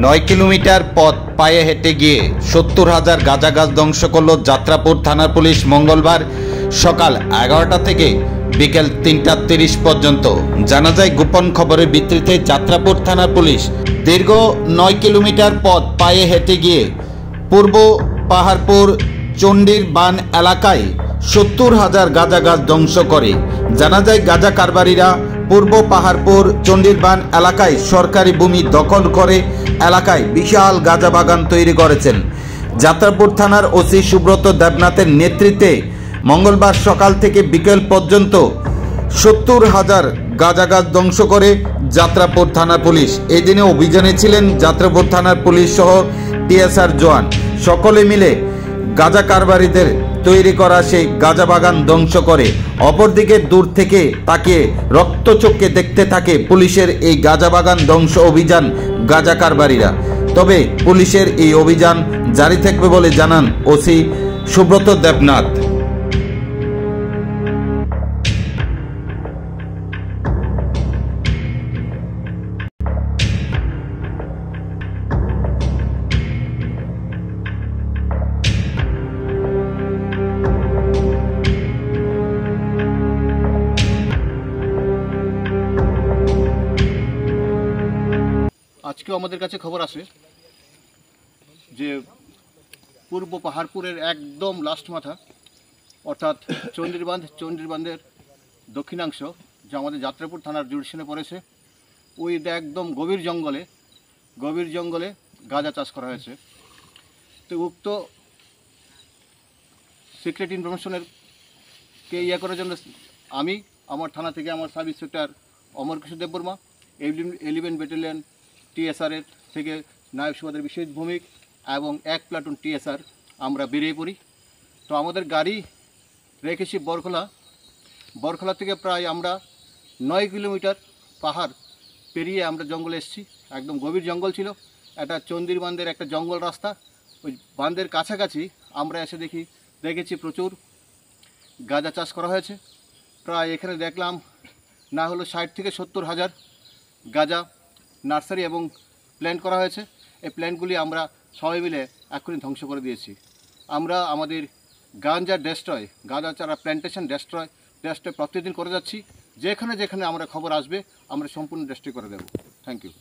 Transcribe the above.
9 kilometre পথ পায়ে হেঁটে গিয়ে 70,000 গাঁজা গাছ ধ্বংস করল যাত্রাপুর থানার পুলিশ মঙ্গলবার সকাল 11টা থেকে বিকেল 3:30 পর্যন্ত। জানা যায়, গোপন খবরের ভিত্তিতে যাত্রাপুর থানার পুলিশ দীর্ঘ 9 কিলোমিটার পথ পায়ে হেঁটে গিয়ে পূর্ব পাহাড়পুর চণ্ডীর বান এলাকায় 70,000 গাঁজা গাছ ধ্বংস করে। জানা যায়, গাঁজা কারবারিরা পূর্ব পাহাড়পুর চণ্ডীর বান এলাকায় সরকারি ভূমি দখল করে এলাকায় বিশাল গাঁজা বাগান তৈরি করেছেন। যাত্রাপুর থানার ওসি সুব্রত দেবনাথের নেতৃত্বে মঙ্গলবার সকাল থেকে বিকেল পর্যন্ত 70,000 গাঁজা গাছ ধ্বংস করে যাত্রাপুর থানার পুলিশ। এই দিনে অভিযানে ছিলেন যাত্রাপুর থানার পুলিশ সহ টিএসআর জওয়ান। সকলে মিলে গাঁজা কারবারিদের তৈরি করা সেই গাঁজা বাগান ধ্বংস করে। অপরদিকে দূর থেকে তাকিয়ে রক্তচক্ষে দেখতে থাকে পুলিশের এই গাঁজা বাগান ধ্বংস অভিযান গাঁজা কারবারিরা। তবে পুলিশের এই অভিযান জারি থাকবে বলে জানান ওসি সুব্রত দেবনাথ। আজকেও আমাদের কাছে খবর আসে যে পূর্ব পাহাড়পুরের একদম লাস্ট মাথা অর্থাৎ চণ্ডীর বাঁধের দক্ষিণাংশ, যা আমাদের যাত্রাপুর থানার জুডিশনে পড়েছে, ওই একদম গভীর জঙ্গলে গাঁজা চাষ করা হয়েছে। তো উক্ত সিক্রেট ইনফরমেশনের কে করার জন্য আমি আমার থানা থেকে আমার সাব ইন্সপেক্টর অমর কিশোর দেববর্মা 11 ব্যাটালিয়ন টিএসআরের থেকে নায়ব সুবাদের বিশেষ ভূমিক এবং 1 প্লাটুন টিএসআর আমরা বেরিয়ে পড়ি। তো আমাদের গাড়ি রেখেছি বরখলা থেকে প্রায় আমরা 9 কিলোমিটার পাহাড় পেরিয়ে আমরা জঙ্গলে এসেছি। একদম গভীর জঙ্গল ছিল, এটা চণ্ডীর বাঁধের একটা জঙ্গল রাস্তা। ওই বাঁধের কাছাকাছি আমরা এসে দেখেছি প্রচুর গাঁজা চাষ করা হয়েছে। প্রায় এখানে দেখলাম না হলো 60 থেকে 70,000 গাঁজা নার্সারি এবং প্ল্যান্ট করা হয়েছে। এই প্ল্যান্টগুলি আমরা সবাই মিলে এক্ষুনি ধ্বংস করে দিয়েছি। আমরা আমাদের গাঁজা চারা প্ল্যান্টেশন ডেস্ট্রয় প্রতিদিন করে যাচ্ছি। যেখানে আমরা খবর আসবে আমরা সম্পূর্ণ ডেস্ট্রয় করে দেব। Thank you.